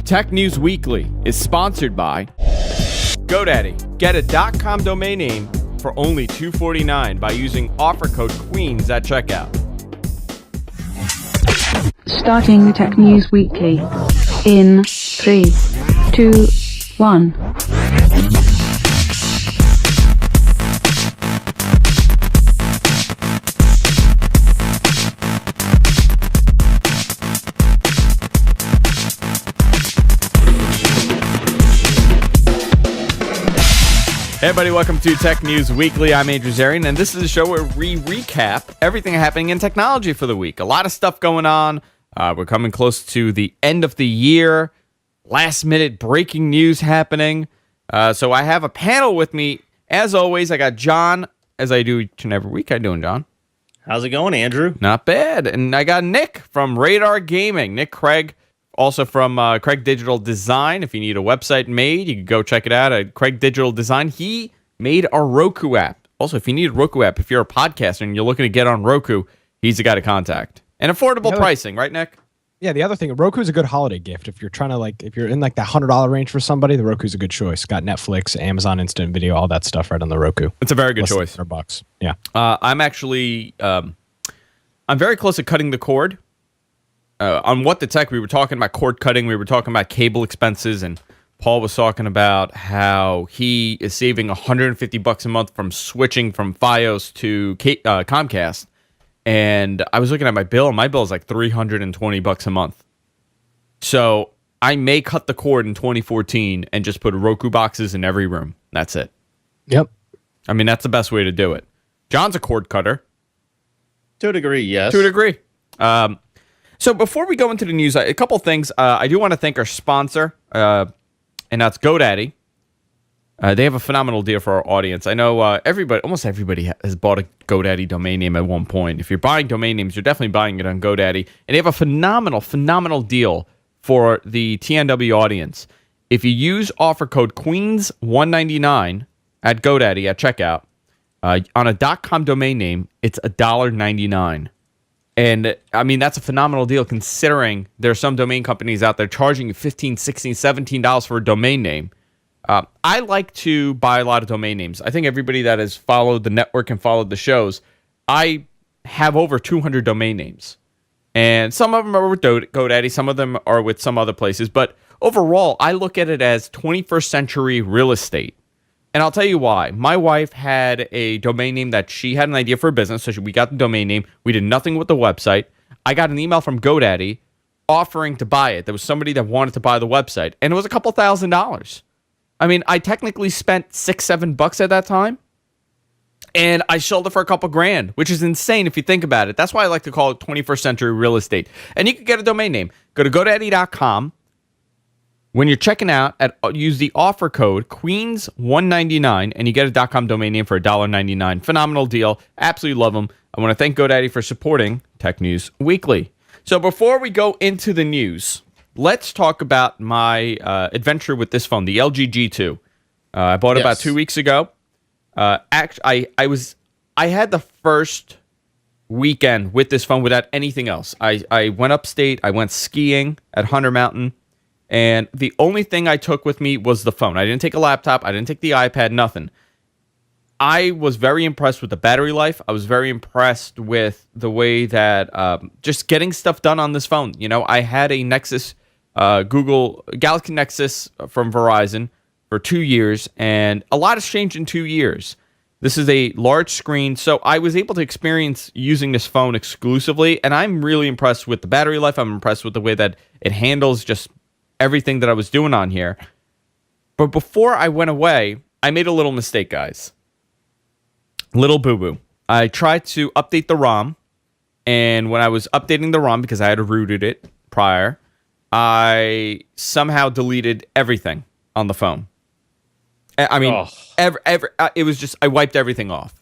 Tech News Weekly is sponsored by GoDaddy. Get a .com domain name for only $2.49 by using offer code QUEENS at checkout. Starting Tech News Weekly in 3, 2, 1. Hey everybody, welcome to Tech News Weekly. I'm Andrew Zarian, and this is a show where we recap everything happening in technology for the week. A lot of stuff going on. We're coming close to the end of the year. Last minute breaking news happening. So I have a panel with me. As always, I got John, as I do each and every week. How you doing, John? How's it going, Andrew? Not bad. And I got Nick from Radar Gaming. Nick Craig, also from Craig Digital Design. If you need a website made, you can go check it out at Craig Digital Design. He made a Roku app. Also, if you need a Roku app, if you're a podcaster and you're looking to get on Roku, he's the guy to contact. And affordable pricing, right, Nick? Yeah, the other thing, Roku is a good holiday gift. If you're trying to if you're in that $100 range for somebody, the Roku's a good choice. Got Netflix, Amazon Instant Video, all that stuff right on the Roku. It's a very good choice. $100. Yeah. I'm actually, I'm very close to cutting the cord. On What the Tech, we were talking about cord cutting. We were talking about cable expenses, and Paul was talking about how he is saving $150 a month from switching from Fios to Comcast. And I was looking at my bill, and my bill is like $320 a month. So I may cut the cord in 2014 and just put Roku boxes in every room. That's it. Yep. I mean, that's the best way to do it. John's a cord cutter. To a degree, yes. To a degree. So before we go into the news, a couple things. I do want to thank our sponsor, and that's GoDaddy. They have a phenomenal deal for our audience. I know almost everybody has bought a GoDaddy domain name at one point. If you're buying domain names, you're definitely buying it on GoDaddy. And they have a phenomenal deal for the TNW audience. If you use offer code QUEENS199 at GoDaddy at checkout, on a .com domain name, it's $1.99. And, I mean, that's a phenomenal deal considering there are some domain companies out there charging you $15, $16, $17 for a domain name. I like to buy a lot of domain names. I think everybody that has followed the network and followed the shows, I have over 200 domain names. And some of them are with GoDaddy, some of them are with some other places. But overall, I look at it as 21st century real estate. And I'll tell you why. My wife had a domain name that she had an idea for a business, so we got the domain name. We did nothing with the website. I got an email from GoDaddy offering to buy it. There was somebody that wanted to buy the website, and it was a couple $1,000s. I mean, I technically spent $6-7 at that time, and I sold it for a couple grand, which is insane if you think about it. That's why I like to call it 21st century real estate. And you can get a domain name. Go to GoDaddy.com. When you're checking out, use the offer code QUEENS199, and you get a .com domain name for $1.99. Phenomenal deal. Absolutely love them. I want to thank GoDaddy for supporting Tech News Weekly. So before we go into the news, let's talk about my adventure with this phone, the LG G2. I bought it about 2 weeks ago. I had the first weekend with this phone without anything else. I went upstate. I went skiing at Hunter Mountain. And the only thing I took with me was the phone. I didn't take a laptop. I didn't take the iPad, nothing. I was very impressed with the battery life. I was very impressed with the way that just getting stuff done on this phone. You know, I had a Nexus, Google Galaxy Nexus from Verizon for 2 years, and a lot has changed in 2 years. This is a large screen, so I was able to experience using this phone exclusively, and I'm really impressed with the battery life. I'm impressed with the way that it handles just everything that I was doing on here. But before I went away, I made a little mistake, guys. Little boo-boo. I tried to update the ROM, and when I was updating the ROM, because I had rooted it prior, I somehow deleted everything on the phone. I mean, it was just, I wiped everything off.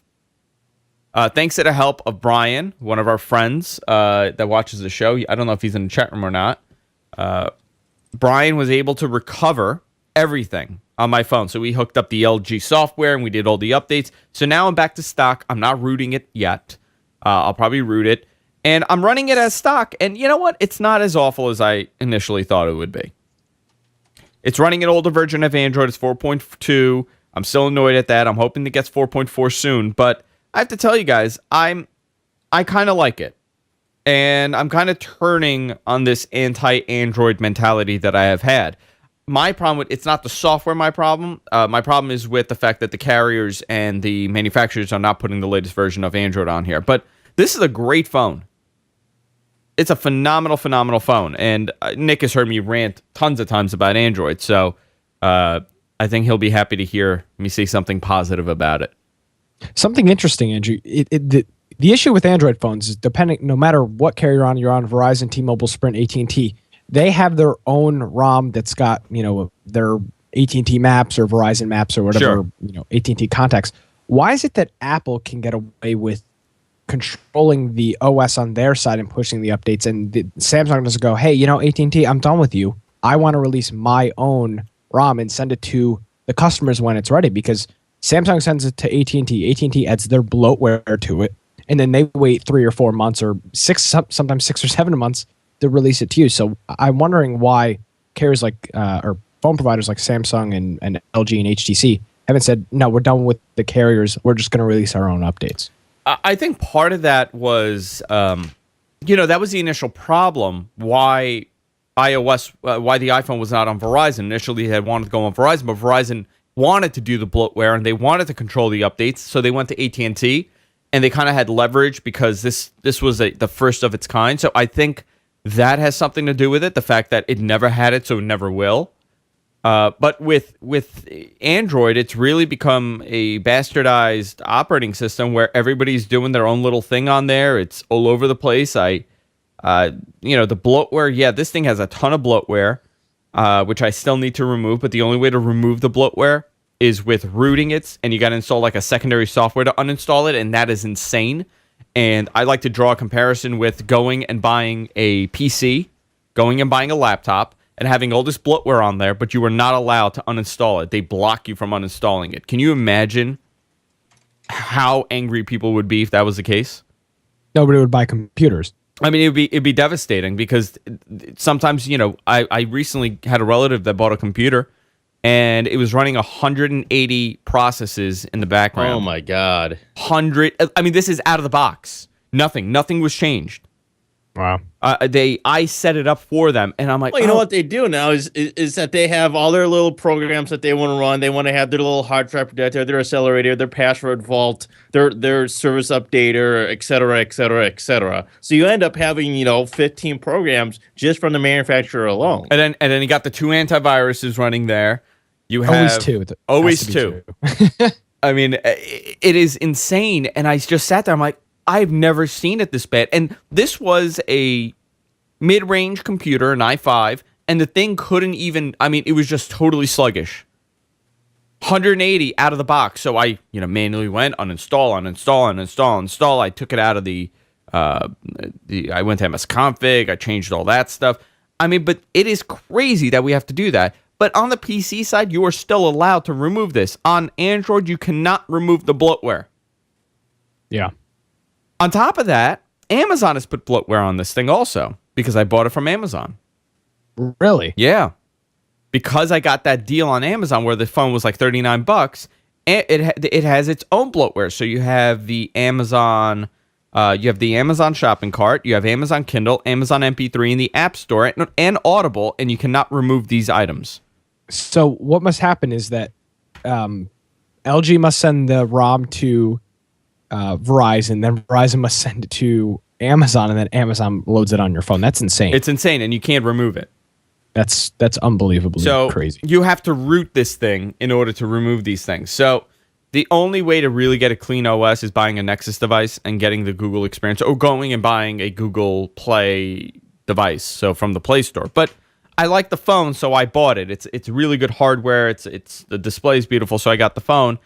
Thanks to the help of Brian, one of our friends that watches the show. I don't know if he's in the chat room or not. Brian was able to recover everything on my phone. So we hooked up the LG software and we did all the updates. So now I'm back to stock. I'm not rooting it yet. I'll probably root it. And I'm running it as stock. And you know what? It's not as awful as I initially thought it would be. It's running an older version of Android. It's 4.2. I'm still annoyed at that. I'm hoping it gets 4.4 soon. But I have to tell you guys, I kind of like it. And I'm kind of turning on this anti-Android mentality that I have had. My problem with it's not the software. My problem is with the fact that the carriers and the manufacturers are not putting the latest version of Android on here. But this is a great phone. It's a phenomenal phone. And Nick has heard me rant tons of times about Android, so I think he'll be happy to hear me say something positive about it. Something interesting, Andrew. The issue with Android phones is depending, no matter what carrier you're on, Verizon, T-Mobile, Sprint, AT&T, they have their own ROM that's got, their AT&T maps or Verizon maps or whatever, Sure. AT&T contacts. Why is it that Apple can get away with controlling the OS on their side and pushing the updates, and Samsung doesn't go, hey, AT&T, I'm done with you. I want to release my own ROM and send it to the customers when it's ready, because Samsung sends it to AT&T. AT&T adds their bloatware to it, and then they wait 3 or 4 months or sometimes 6 or 7 months to release it to you. So I'm wondering why carriers like or phone providers like Samsung and LG and HTC haven't said, no, we're done with the carriers. We're just going to release our own updates. I think part of that was, that was the initial problem. Why why the iPhone was not on Verizon. Initially, they had wanted to go on Verizon, but Verizon wanted to do the bloatware and they wanted to control the updates, so they went to AT&T, and they kind of had leverage because this was the first of its kind. So I think that has something to do with it. The fact that it never had it, so it never will. But with Android, it's really become a bastardized operating system where everybody's doing their own little thing on there. It's all over the place. The bloatware, yeah, this thing has a ton of bloatware, which I still need to remove. But the only way to remove the bloatware is with rooting it, and you got to install like a secondary software to uninstall it, and that is insane. And I like to draw a comparison with going and buying a PC, going and buying a laptop, and having all this bloatware on there, but you were not allowed to uninstall it. They block you from uninstalling it. Can you imagine how angry people would be if that was the case? Nobody would buy computers. I mean, it'd be devastating because sometimes, I recently had a relative that bought a computer, and it was running 180 processes in the background. Oh my God. This is out of the box. Nothing was changed. Wow. I set it up for them, and I'm like, well, you know what they do now is that they have all their little programs that they want to run. They want to have their little hard drive protector, their accelerator, their password vault, their service updater, et cetera, et cetera, et cetera. So you end up having 15 programs just from the manufacturer alone. And then you got the 2 antiviruses running there. You have always two. I mean, it is insane. And I just sat there. I'm like, I've never seen it this bad. And this was a mid-range computer, an i5, and the thing couldn't even, it was just totally sluggish. 180 out of the box. So I, manually went uninstall. I took it out of I went to msconfig. I changed all that stuff. But it is crazy that we have to do that. But on the PC side, you are still allowed to remove this. On Android, you cannot remove the bloatware. Yeah. On top of that, Amazon has put bloatware on this thing also because I bought it from Amazon. Really? Yeah. Because I got that deal on Amazon where the phone was like $39, it has its own bloatware. So you have the Amazon shopping cart, you have Amazon Kindle, Amazon MP3 in the App Store, and Audible, and you cannot remove these items. So what must happen is that LG must send the ROM to Verizon, then Verizon must send it to Amazon, and then Amazon loads it on your phone. That's insane. It's insane, and you can't remove it. That's unbelievably crazy. You have to root this thing in order to remove these things. So the only way to really get a clean OS is buying a Nexus device and getting the Google experience, or going and buying a Google Play device, so from the Play Store. But I like the phone, so I bought it. It's really good hardware. It's the display is beautiful, so I got the phone.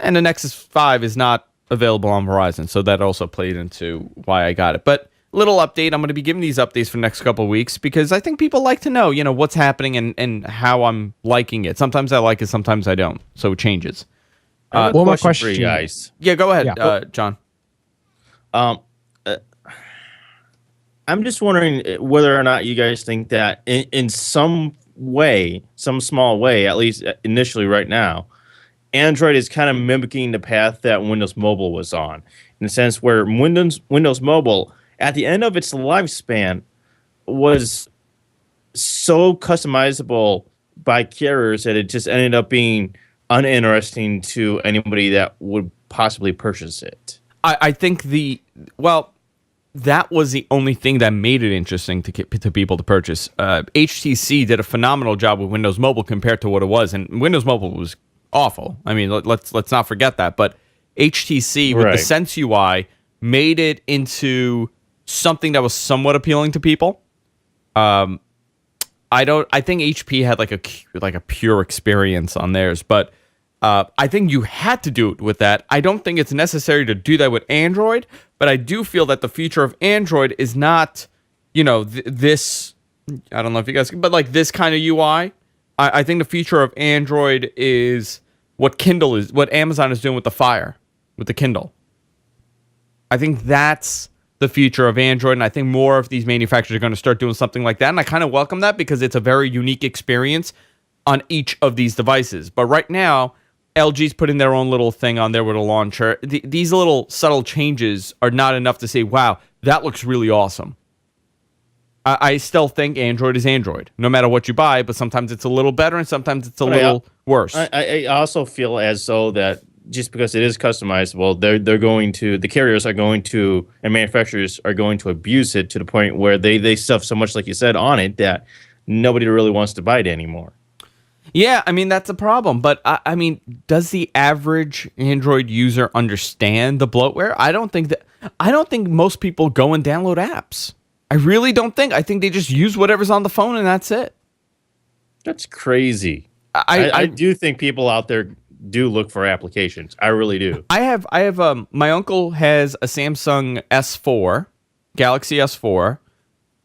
And the Nexus 5 is not available on Verizon, so that also played into why I got it. But little update, I'm going to be giving these updates for the next couple of weeks because I think people like to know, what's happening and how I'm liking it. Sometimes I like it, sometimes I don't, so it changes. One more question for you guys. Yeah, go ahead, John. I'm just wondering whether or not you guys think that in some small way, at least initially right now, Android is kind of mimicking the path that Windows Mobile was on, in the sense where Windows Mobile, at the end of its lifespan, was so customizable by carriers that it just ended up being uninteresting to anybody that would possibly purchase it. I think that was the only thing that made it interesting to people to purchase. HTC did a phenomenal job with Windows Mobile compared to what it was, and Windows Mobile was awful. I mean, let's not forget that. But HTC with the Sense UI made it into something that was somewhat appealing to people. I think HP had like a pure experience on theirs, but I think you had to do it with that. I don't think it's necessary to do that with Android, but I do feel that the future of Android is not, this. I don't know if you guys, but like this kind of UI. I think the future of Android is what Amazon is doing with the Kindle. I think that's the future of Android, and I think more of these manufacturers are going to start doing something like that, and I kind of welcome that because it's a very unique experience on each of these devices. But right now, LG's putting their own little thing on there with a launcher. These little subtle changes are not enough to say, wow, that looks really awesome. I still think Android is Android, no matter what you buy, but sometimes it's a little better and sometimes it's a little worse. I also feel as though that just because it is customizable, the carriers are going to, and manufacturers are going to abuse it to the point where they stuff so much, like you said, on it that nobody really wants to buy it anymore. Yeah, I mean, that's a problem. But, I mean, does the average Android user understand the bloatware? I don't think most people go and download apps. I really don't think. I think they just use whatever's on the phone and that's it. That's crazy. I do think people out there do look for applications. I really do. I have my uncle has a Samsung S4, Galaxy S4,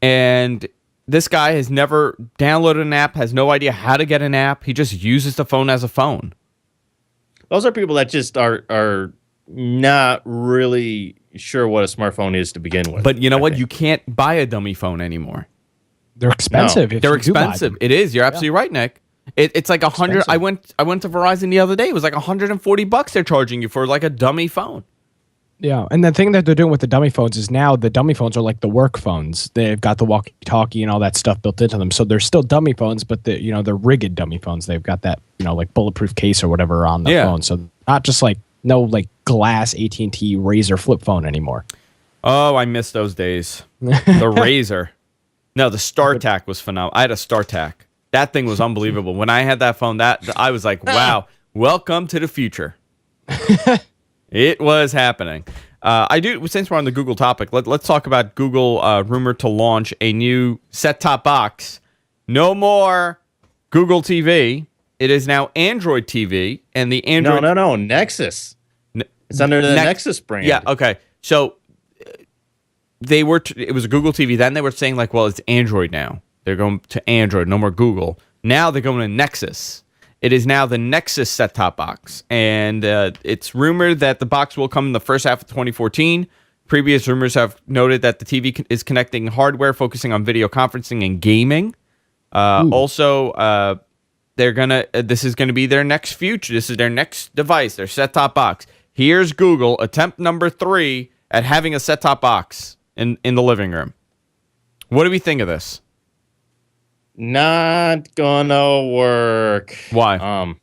and this guy has never downloaded an app, has no idea how to get an app. He just uses the phone as a phone. Those are people that just are not really sure what a smartphone is to begin with. But you know what? You can't buy a dummy phone anymore. They're expensive. No, they're expensive. It is. You're absolutely right, Nick. It's like 100. I went to Verizon the other day. It was like $140 they're charging you for like a dummy phone. Yeah, and the thing that they're doing with the dummy phones is now the dummy phones are like the work phones. They've got the walkie-talkie and all that stuff built into them. So they're still dummy phones, but they're rigged dummy phones. They've got that like bulletproof case or whatever on the phone. So not just like glass AT&T Razr flip phone anymore. Oh, I miss those days. The Razr. No, the StarTAC was phenomenal. I had a StarTAC. That thing was unbelievable. When I had that phone, I was like, wow, welcome to the future. It was happening. Since we're on the Google topic, let's talk about Google rumored to launch a new set-top box. No more Google TV. It is now Android TV, and the Android... No, Nexus. It's under the Nexus brand. Yeah, okay. So it was a Google TV. Then they were saying like, well, it's Android now. They're going to Android, no more Google. Now they're going to Nexus. It is now the Nexus Set Top Box, and it's rumored that the box will come in the first half of 2014. Previous rumors have noted that the TV is connecting hardware focusing on video conferencing and gaming. Also, this is gonna be their next future. This is their next device, their set-top box. Here's Google, attempt number 3 at having a set-top box in the living room. What do we think of this? Not gonna work. Why? I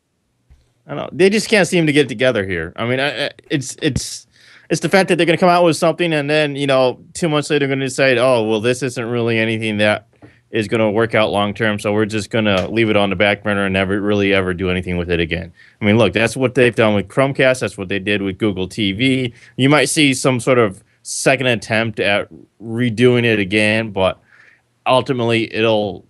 don't know. They just can't seem to get together here. I mean, it's the fact that they're gonna come out with something and then 2 months later they're gonna decide, oh well, this isn't really anything that is gonna work out long term, so we're just gonna leave it on the back burner and never really ever do anything with it again. I mean, look, that's what they've done with Chromecast. That's what they did with Google TV. You might see some sort of second attempt at redoing it again, but ultimately it'll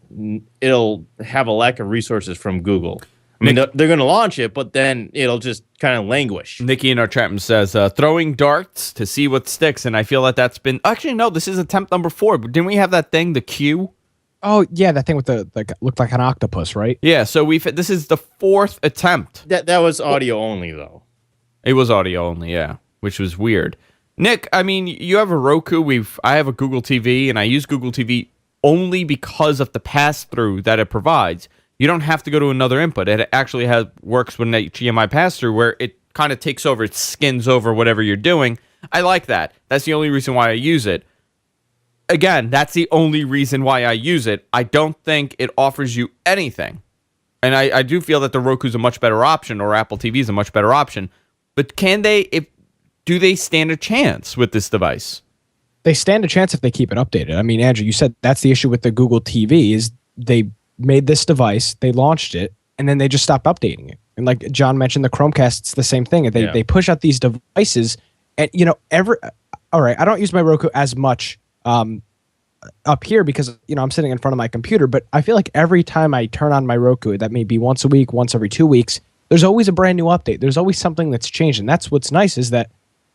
have a lack of resources from Google. I mean, they're going to launch it, but then it'll just kind of languish. Nikki in our chat room says, throwing darts to see what sticks, and I feel that that's been... Actually, no, this is attempt number 4, but didn't we have that thing, the Q? Oh, yeah, that thing with looked like an octopus, right? Yeah, so this is the 4th attempt. That was audio only, though. It was audio only, yeah, which was weird. Nick, I mean, you have a Roku. I have a Google TV, and I use Google TV only because of the pass-through that it provides. You don't have to go to another input. It actually works with an HDMI pass-through where it kind of takes over, it skins over whatever you're doing. I like that. That's the only reason why I use it. Again, that's the only reason why I use it. I don't think it offers you anything. And I do feel that the Roku's a much better option, or Apple TV is a much better option. But do they stand a chance with this device? They stand a chance if they keep it updated. I mean, Andrew, you said that's the issue with the Google TV is they made this device, they launched it, and then they just stopped updating it. And like John mentioned, the Chromecast, it's the same thing. They push out these devices, and all right, I don't use my Roku as much up here because I'm sitting in front of my computer, but I feel like every time I turn on my Roku, that may be once a week, once every 2 weeks, there's always a brand new update. There's always something that's changed, and that's what's nice is that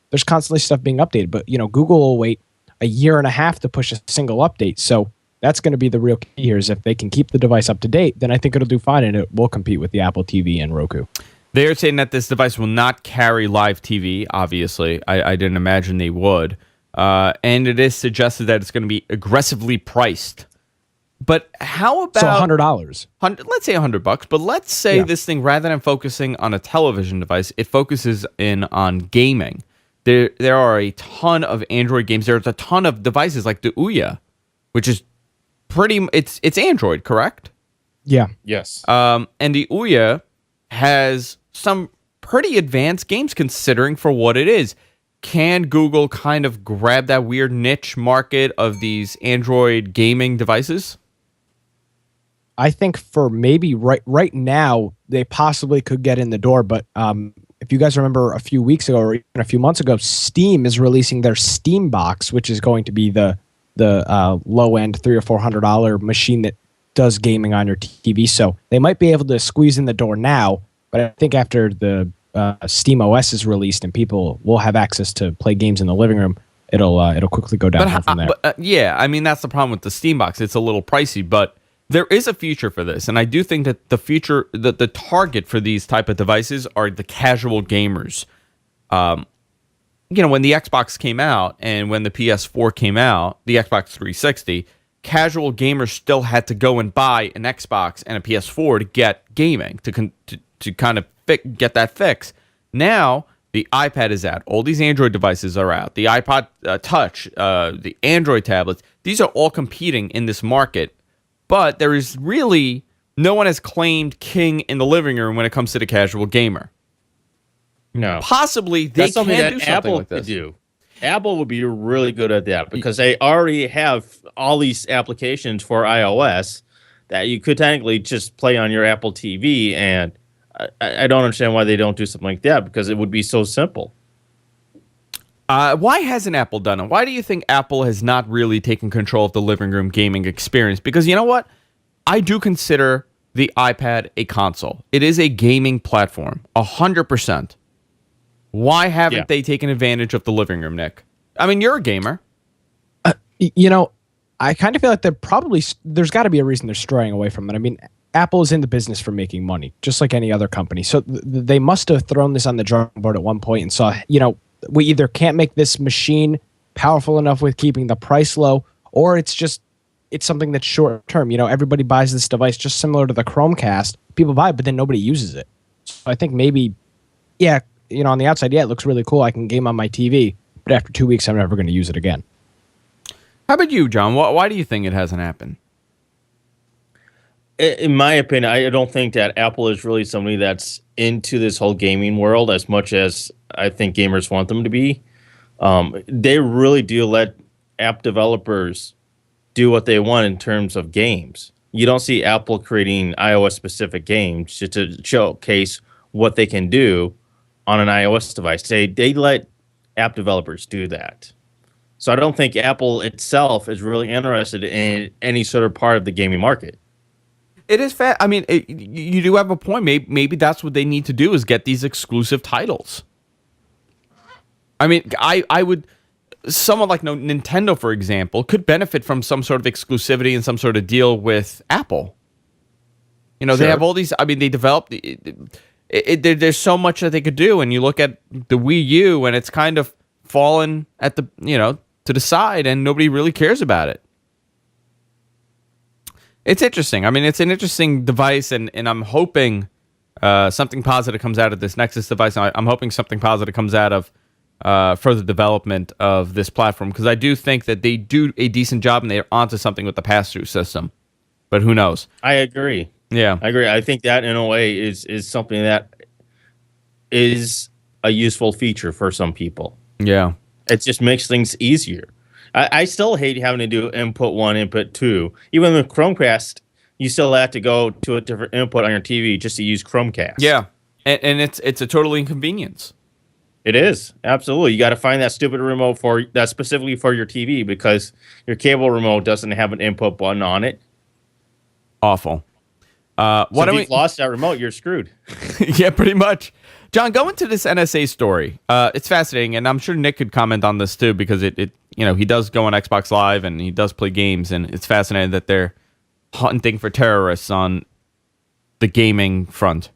there's constantly stuff being updated. But Google will wait a year and a half to push a single update. So that's going to be the real key here is if they can keep the device up to date, then I think it'll do fine and it will compete with the Apple TV and Roku. They're saying that this device will not carry live TV, obviously. I didn't imagine they would. And it is suggested that it's going to be aggressively priced. But how about... So $100. Let's say $100, but let's say this thing, rather than focusing on a television device, it focuses in on gaming. There are a ton of Android games. There's a ton of devices like the Ouya, which is it's Android, correct? Yeah. Yes. And the Ouya has some pretty advanced games considering for what it is. Can Google kind of grab that weird niche market of these Android gaming devices? I think for maybe right now, they possibly could get in the door, but if you guys remember a few weeks ago or even a few months ago, Steam is releasing their Steam Box, which is going to be the low end $300 or $400 machine that does gaming on your TV. So they might be able to squeeze in the door now, but I think after the Steam OS is released and people will have access to play games in the living room, it'll quickly go downhill from there. Yeah, I mean that's the problem with the Steam Box. It's a little pricey, but there is a future for this, and I do think that the future, the target for these type of devices are the casual gamers. When the Xbox came out and when the PS4 came out, the Xbox 360, casual gamers still had to go and buy an Xbox and a PS4 to get gaming, to kind of get that fix. Now, the iPad is out. All these Android devices are out. The iPod Touch, the Android tablets, these are all competing in this market. But there is really no one has claimed king in the living room when it comes to the casual gamer. No. Possibly they That's something can that do something Apple like this. could do. Apple would be really good at that because they already have all these applications for iOS that you could technically just play on your Apple TV, and I don't understand why they don't do something like that because it would be so simple. Why hasn't Apple done it? Why do you think Apple has not really taken control of the living room gaming experience? Because you know what? I do consider the iPad a console. It is a gaming platform, 100%. Why haven't they taken advantage of the living room, Nick? I mean, you're a gamer. I kind of feel like there's got to be a reason they're straying away from it. I mean, Apple is in the business for making money, just like any other company. So they must have thrown this on the drawing board at one point and saw, we either can't make this machine powerful enough with keeping the price low, or it's something that's short term. Everybody buys this device just similar to the Chromecast. People buy it, but then nobody uses it. So I think maybe, on the outside, it looks really cool. I can game on my TV, but after 2 weeks, I'm never going to use it again. How about you, John? Why do you think it hasn't happened? In my opinion, I don't think that Apple is really somebody that's into this whole gaming world as much as I think gamers want them to be. They really do let app developers do what they want in terms of games. You don't see Apple creating iOS-specific games just to showcase what they can do on an iOS device. They let app developers do that. So I don't think Apple itself is really interested in any sort of part of the gaming market. It is fair. I mean, you do have a point. Maybe that's what they need to do is get these exclusive titles. I mean, I would... Someone like Nintendo, for example, could benefit from some sort of exclusivity and some sort of deal with Apple. Sure. They have all these... I mean, they developed... there's so much that they could do, and you look at the Wii U, and it's kind of fallen at the... to the side, and nobody really cares about it. It's interesting. I mean, it's an interesting device, and I'm hoping something positive comes out of this Nexus device. I'm hoping something positive comes out of further development of this platform, because I do think that they do a decent job and they're onto something with the pass-through system. But who knows? I agree. Yeah. I agree. I think that in a way is something that is a useful feature for some people. Yeah. It just makes things easier. I still hate having to do input 1, input 2. Even with Chromecast, you still have to go to a different input on your TV just to use Chromecast. Yeah. And it's a total inconvenience. It is. Absolutely. You got to find that stupid remote that's specifically for your TV, because your cable remote doesn't have an input button on it. Awful. So if you've lost that remote, you're screwed. Yeah, pretty much. John, go into this NSA story. It's fascinating, and I'm sure Nick could comment on this too, because it he does go on Xbox Live and he does play games, and it's fascinating that they're hunting for terrorists on the gaming front.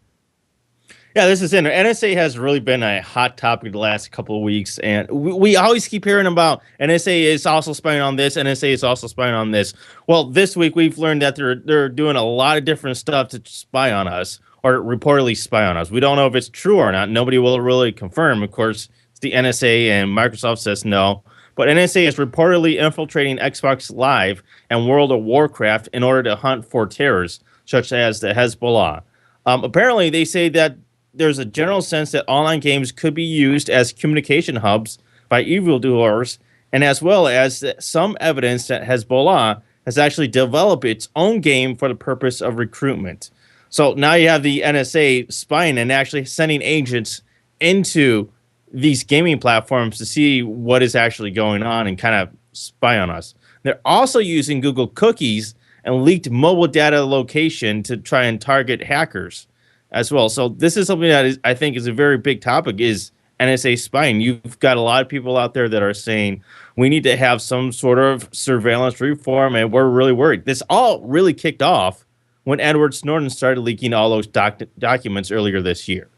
Yeah, this is in. NSA has really been a hot topic the last couple of weeks, and we always keep hearing about NSA is also spying on this, NSA is also spying on this. Well, this week we've learned that they're doing a lot of different stuff to spy on us, or reportedly spy on us. We don't know if it's true or not. Nobody will really confirm. Of course, it's the NSA, and Microsoft says no. But NSA is reportedly infiltrating Xbox Live and World of Warcraft in order to hunt for terrorists, such as the Hezbollah. Apparently, they say that there's a general sense that online games could be used as communication hubs by evildoers, and as well as some evidence that Hezbollah has actually developed its own game for the purpose of recruitment. So now you have the NSA spying and actually sending agents into these gaming platforms to see what is actually going on and kind of spy on us. They're also using Google cookies and leaked mobile data location to try and target hackers as well. So this is something that I think is a very big topic, is NSA spying. You've got a lot of people out there that are saying we need to have some sort of surveillance reform, and we're really worried. This all really kicked off when Edward Snowden started leaking all those documents earlier this year.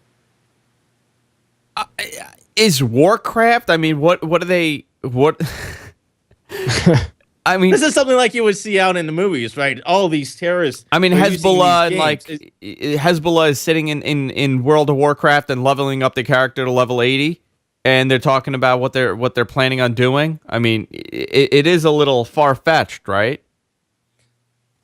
Is Warcraft? I mean, what are they? What? I mean, this is something like you would see out in the movies, right? All these terrorists. I mean, Hezbollah, Hezbollah is sitting in World of Warcraft and leveling up the character to level 80, and they're talking about what they're planning on doing. I mean, it is a little far-fetched, right?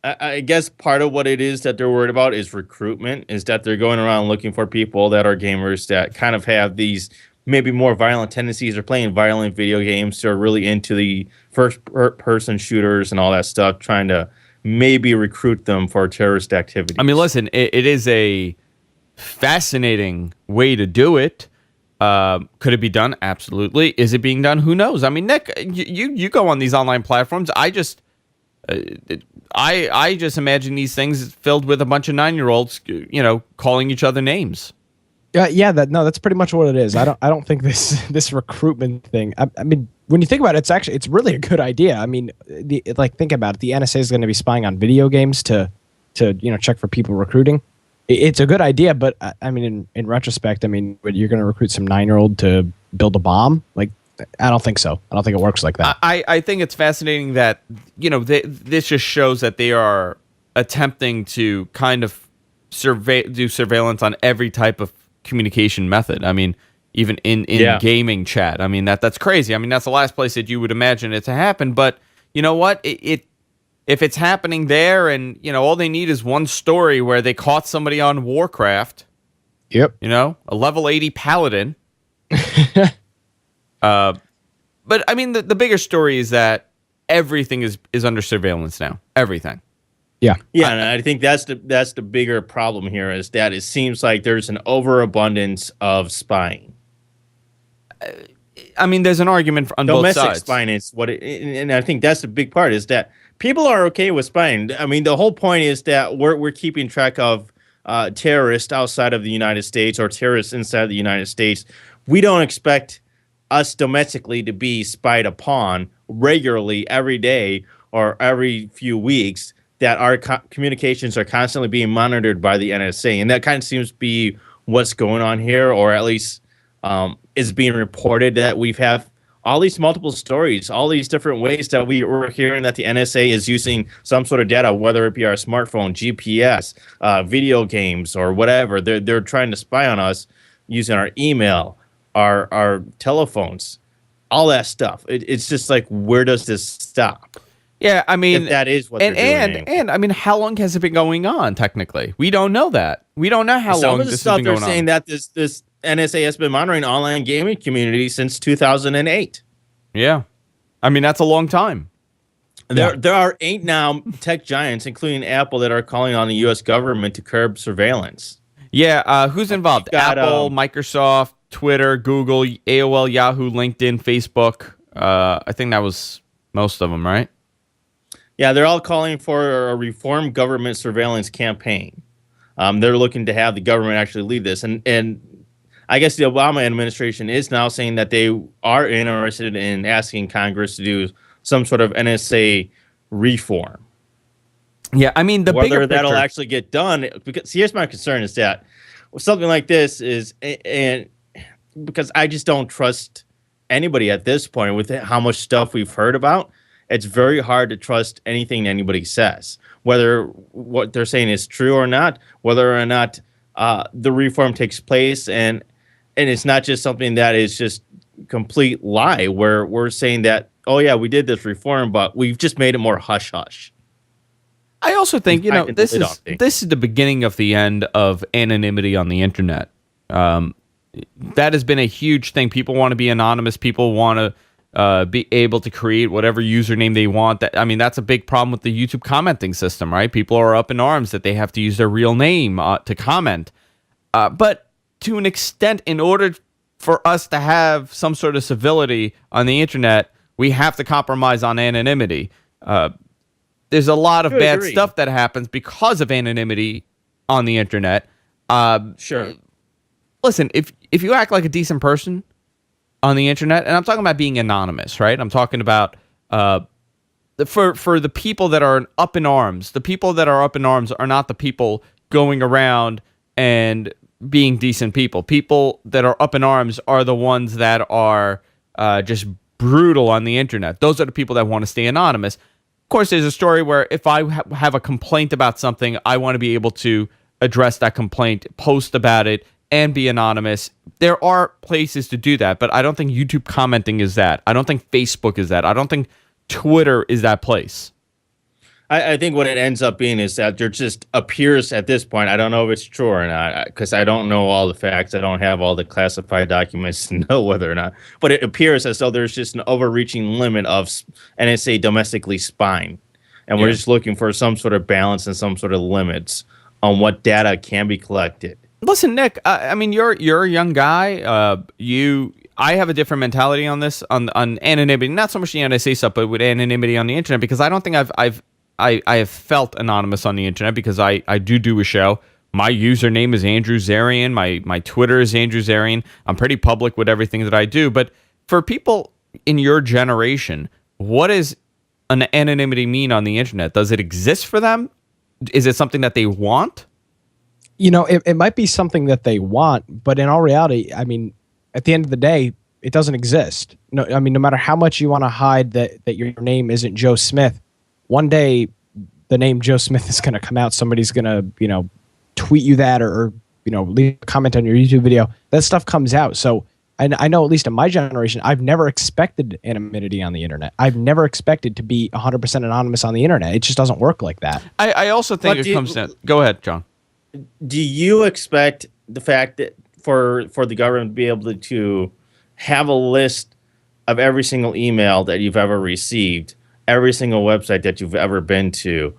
I guess part of what it is that they're worried about is recruitment, is that they're going around looking for people that are gamers that kind of have these maybe more violent tendencies, or playing violent video games, so are really into the first-person shooters and all that stuff, trying to maybe recruit them for terrorist activity. I mean, listen, it is a fascinating way to do it. Could it be done? Absolutely. Is it being done? Who knows? I mean, Nick, you go on these online platforms. I just imagine these things filled with a bunch of 9-year-olds, calling each other names. That's pretty much what it is. I don't think this recruitment thing. I mean, when you think about it, it's really a good idea. I mean, think about it. The NSA is going to be spying on video games to check for people recruiting. It's a good idea, but I mean, in retrospect, I mean, you're going to recruit some 9-year-old to build a bomb? Like, I don't think so. I don't think it works like that. I think it's fascinating that this just shows that they are attempting to kind of do surveillance on every type of communication method. I mean, even in gaming chat. I mean, that's crazy. I mean, that's the last place that you would imagine it to happen. But you know what? If it's happening there, and all they need is one story where they caught somebody on Warcraft. Yep. A level 80 paladin. But I mean, the bigger story is that everything is under surveillance now. Everything. Yeah. And I think that's the bigger problem here, is that it seems like there's an overabundance of spying. I mean, there's an argument on both sides. Domestic spying is and I think that's the big part, is that people are okay with spying. I mean, the whole point is that we're keeping track of terrorists outside of the United States, or terrorists inside the United States. We don't expect us domestically to be spied upon regularly every day or every few weeks, that our communications are constantly being monitored by the NSA. And that kind of seems to be what's going on here, or at least is being reported, that we've have all these multiple stories, all these different ways that we're hearing that the NSA is using some sort of data, whether it be our smartphone, GPS, video games, or whatever. They're trying to spy on us using our email, our telephones, all that stuff. It's just like, where does this stop? Yeah, I mean, If that is what they're doing. And I mean, how long has it been going on? Technically, we don't know that. We don't know how Some long of the this stuff has been they're going saying on. that this NSA has been monitoring online gaming community since 2008. Yeah, I mean that's a long time. There are 8 now tech giants, including Apple, that are calling on the U.S. government to curb surveillance. Yeah, who's involved? Got, Apple, Microsoft, Twitter, Google, AOL, Yahoo, LinkedIn, Facebook. I think that was most of them, right? Yeah, they're all calling for a reform government surveillance campaign. They're looking to have the government actually lead this. And I guess the Obama administration is now saying that they are interested in asking Congress to do some sort of NSA reform. Yeah, I mean the bigger Whether that'll picture. actually get done, because here's my concern is that something like this is, and because I just don't trust anybody at this point with how much stuff we've heard about. It's very hard to trust anything anybody says, whether what they're saying is true or not, whether or not the reform takes place, and it's not just something that is just complete lie where we're saying that, oh yeah, we did this reform, but we've just made it more hush hush. I also think this tightened the lid is the beginning of the end of anonymity on the internet. That has been a huge thing. People want to be anonymous. People want to be able to create whatever username they want. That's a big problem with the YouTube commenting system, right? People are up in arms that they have to use their real name to comment. But to an extent, in order for us to have some sort of civility on the internet, we have to compromise on anonymity. There's a lot of bad stuff that happens because of anonymity on the internet. Sure. Listen, if you act like a decent person on the internet, and I'm talking about being anonymous, right? I'm talking about for the people that are up in arms. The people that are up in arms are not the people going around and being decent people. People that are up in arms are the ones that are just brutal on the internet. Those are the people that want to stay anonymous. Of course, there's a story where if I have a complaint about something, I want to be able to address that complaint, post about it, and be anonymous. There are places to do that, but I don't think YouTube commenting is that. I don't think Facebook is that. I don't think Twitter is that place. I think what it ends up being is that there just appears at this point, I don't know if it's true or not, because I don't know all the facts. I don't have all the classified documents to know whether or not. But it appears as though there's just an overreaching limit of NSA domestically spying. And we're just looking for some sort of balance and some sort of limits on what data can be collected. Listen, Nick, you're a young guy. I have a different mentality on this, on anonymity. Not so much the NSA stuff, but with anonymity on the internet, because I don't think I have felt anonymous on the internet, because I do a show. My username is Andrew Zarian. My Twitter is Andrew Zarian. I'm pretty public with everything that I do. But for people in your generation, what does an anonymity mean on the internet? Does it exist for them? Is it something that they want? It might be something that they want, but in all reality, at the end of the day, it doesn't exist. No matter how much you want to hide that your name isn't Joe Smith, one day the name Joe Smith is going to come out. Somebody's going to, tweet you that or leave a comment on your YouTube video. That stuff comes out. So I know, at least in my generation, I've never expected anonymity on the internet. I've never expected to be 100% anonymous on the internet. It just doesn't work like that. I also think it comes down. Go ahead, John. Do you expect the fact that for the government to be able to have a list of every single email that you've ever received, every single website that you've ever been to,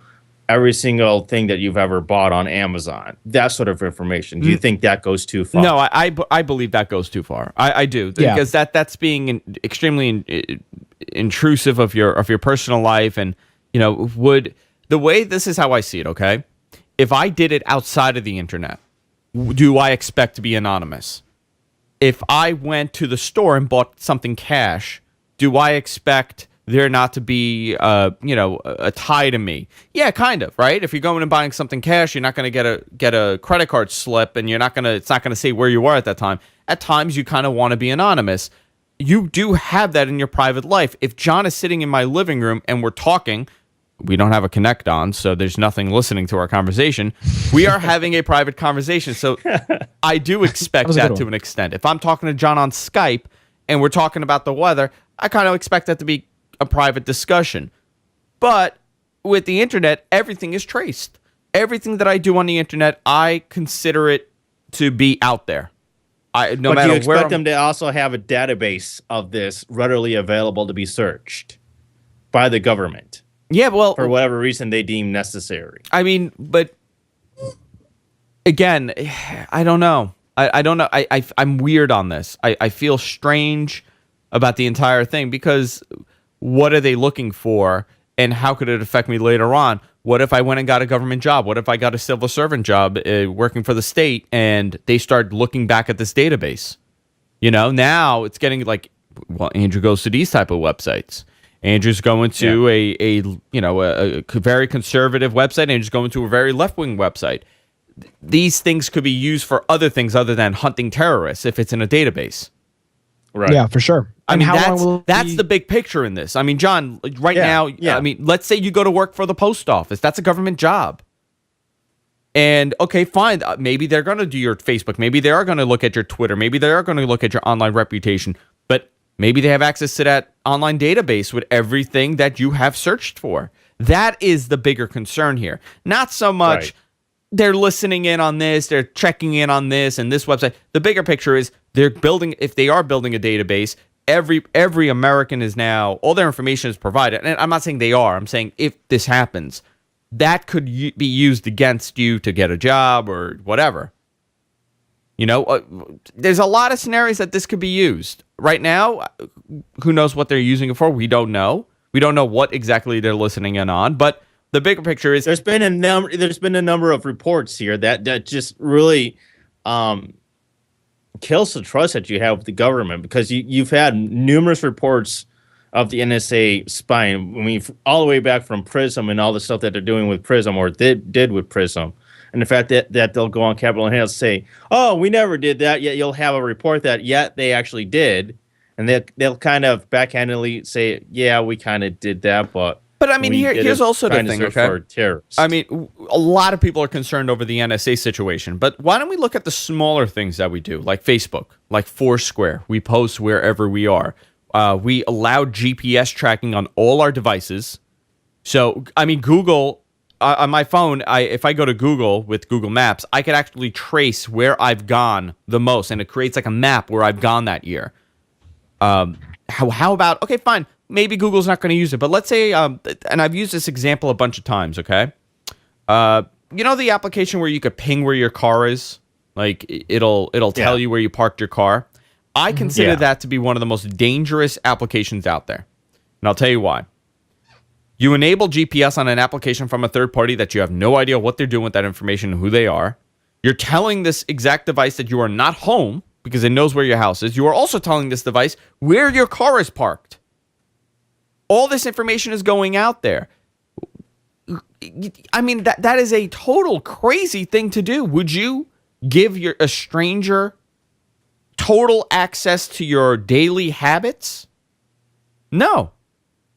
every single thing that you've ever bought on Amazon, that sort of information? Do you think that goes too far? No, I believe that goes too far. I do, because that's being extremely intrusive of your personal life, and the way, this is how I see it. Okay, if I did it outside of the internet, do I expect to be anonymous? If I went to the store and bought something cash, do I expect there not to be a tie to me? Yeah, kind of, right? If you're going and buying something cash, you're not going to get a credit card slip, and it's not going to say where you were at that time. At times you kind of want to be anonymous. you do have that in your private life. If John is sitting in my living room and we're talking, we don't have a Connect on, so there's nothing listening to our conversation. We are having a private conversation. So I do expect that to an extent. If I'm talking to John on Skype and we're talking about the weather, I kind of expect that to be a private discussion. But with the internet, everything is traced. Everything that I do on the internet, I consider it to be out there. But do you expect them to also have a database of this readily available to be searched by the government? Yeah, well, for whatever reason they deem necessary. I mean, but again, I don't know. I don't know. I'm weird on this. I feel strange about the entire thing because what are they looking for, and how could it affect me later on? What if I went and got a government job? What if I got a civil servant job working for the state and they start looking back at this database? You know, now it's getting like, well, Andrew goes to these type of websites. Andrew's going to a very conservative website. Andrew's going to a very left-wing website. These things could be used for other things other than hunting terrorists if it's in a database. Right. Yeah, for sure. I mean, that's the big picture in this. I mean, John, now, I mean, let's say you go to work for the post office. That's a government job. And, okay, fine. Maybe they're going to do your Facebook. Maybe they are going to look at your Twitter. Maybe they are going to look at your online reputation. But maybe they have access to that online database with everything that you have searched for. That is the bigger concern here. Not so much they're listening in on this, they're checking in on this and this website. The bigger picture is if they are building a database, every American is now, all their information is provided. And I'm not saying they are. I'm saying if this happens, that could be used against you to get a job or whatever. You know, there's a lot of scenarios that this could be used. Right now, who knows what they're using it for? We don't know. We don't know what exactly they're listening in on. But the bigger picture is there's been a number of reports here that just really kills the trust that you have with the government, because you've had numerous reports of the NSA spying. I mean, all the way back from Prism and all the stuff that they're doing with Prism or did with Prism. And the fact that they'll go on Capitol Hill and say, oh, we never did that, yet you'll have a report that, yet they actually did. And they'll kind of backhandedly say, yeah, we kind of did that, but I mean, here's also the thing, okay? I mean, a lot of people are concerned over the NSA situation, but why don't we look at the smaller things that we do, like Facebook, like Foursquare. We post wherever we are. We allow GPS tracking on all our devices. So, I mean, Google... on my phone, if I go to Google with Google Maps, I could actually trace where I've gone the most, and it creates like a map where I've gone that year. How about, okay, fine, maybe Google's not going to use it, but let's say, and I've used this example a bunch of times, okay? You know the application where you could ping where your car is? Like, it'll tell you where you parked your car? I consider that to be one of the most dangerous applications out there, and I'll tell you why. You enable GPS on an application from a third party that you have no idea what they're doing with that information and who they are. You're telling this exact device that you are not home because it knows where your house is. You are also telling this device where your car is parked. All this information is going out there. I mean, that is a total crazy thing to do. Would you give a stranger total access to your daily habits? No.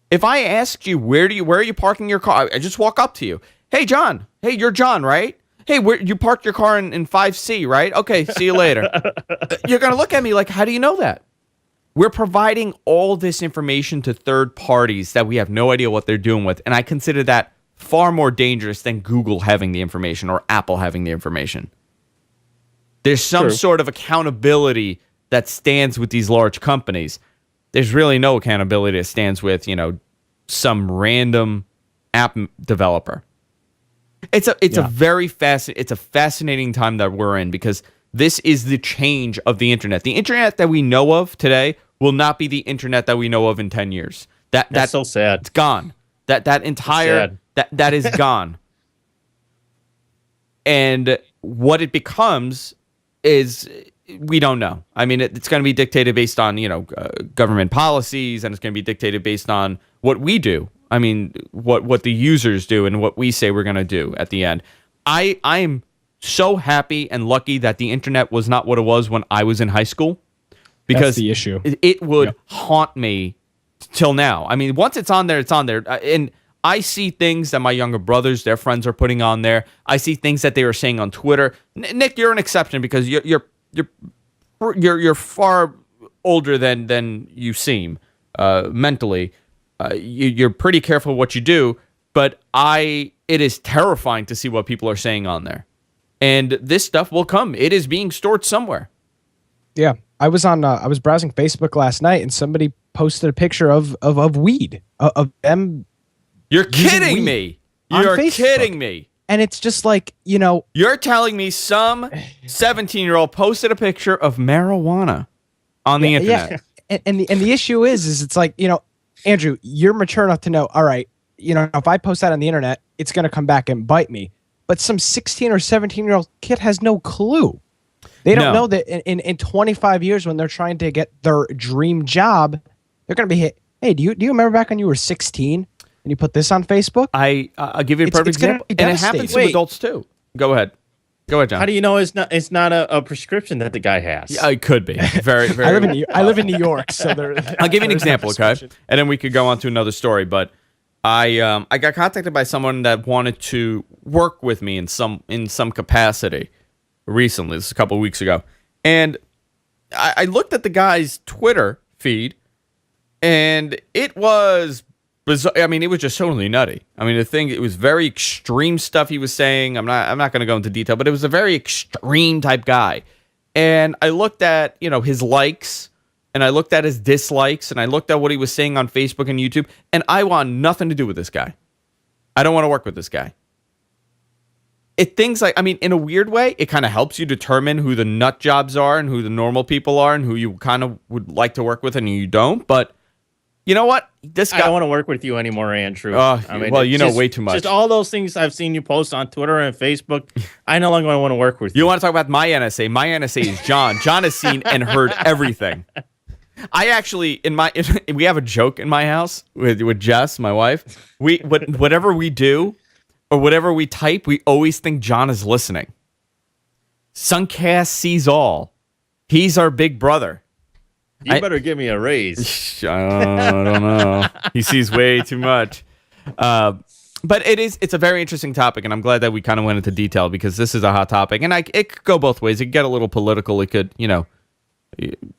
If I asked you, where are you parking your car? I just walk up to you. Hey, John. Hey, you're John, right? Hey, where you parked your car in 5C, right? Okay, see you later. You're going to look at me like, how do you know that? We're providing all this information to third parties that we have no idea what they're doing with. And I consider that far more dangerous than Google having the information or Apple having the information. There's some sort of accountability that stands with these large companies. There's really no accountability that stands with, some random app developer. It's a fascinating time that we're in, because this is the change of the internet. The internet that we know of today will not be the internet that we know of in 10 years. That's so sad. It's gone. That entire that is gone. And what it becomes is, we don't know. I mean, it's going to be dictated based on, government policies, and it's going to be dictated based on what we do. I mean, what the users do and what we say we're going to do at the end. I am so happy and lucky that the internet was not what it was when I was in high school. because That's the issue. it would haunt me till now. I mean, once it's on there, it's on there. And I see things that my younger brothers, their friends are putting on there. I see things that they were saying on Twitter. Nick, you're an exception because you're far older than you seem mentally. You're pretty careful what you do, but it is terrifying to see what people are saying on there. And this stuff will come. It is being stored somewhere. Yeah, I was browsing Facebook last night, and somebody posted a picture of weed of them. You're using kidding weed me. on You're Facebook. kidding me. And it's just like, you know, You're telling me some 17-year-old posted a picture of marijuana on the internet. Yeah. And the issue is it's like, you know, Andrew, you're mature enough to know, all right, you know, if I post that on the internet, it's going to come back and bite me. But some 16 or 17-year-old kid has no clue. They don't know that in 25 years when they're trying to get their dream job, they're going to be hit. Hey, do you remember back when you were 16 and you put this on Facebook? I'll give you a perfect example. And it happens to adults too. Go ahead. Go ahead, John. How do you know it's not a prescription that the guy has? Yeah, it could be. Very, very. I live in New York, so I'll give you an example, okay? And then we could go on to another story. But I got contacted by someone that wanted to work with me in some capacity recently. This is a couple of weeks ago, and I looked at the guy's Twitter feed, and it was bizarre. I mean, it was just totally nutty. I mean, it was very extreme stuff he was saying. I'm not going to go into detail, but it was a very extreme type guy. And I looked at, you know, his likes, and I looked at his dislikes, and I looked at what he was saying on Facebook and YouTube, and I want nothing to do with this guy. I don't want to work with this guy. Things like, I mean, in a weird way, it kind of helps you determine who the nut jobs are and who the normal people are and who you kind of would like to work with and who you don't. But you know what? This guy, I don't want to work with you anymore, Andrew. I mean, well, you know way too much. Just all those things I've seen you post on Twitter and Facebook, I no longer want to work with you. You want to talk about my NSA? My NSA is John. John has seen and heard everything. I actually, we have a joke in my house with Jess, my wife. Whatever we do or whatever we type, we always think John is listening. Suncast sees all. He's our big brother. You better give me a raise. I don't know. He sees way too much. But it's a very interesting topic, and I'm glad that we kind of went into detail because this is a hot topic. And it could go both ways. It could get a little political. It could, you know,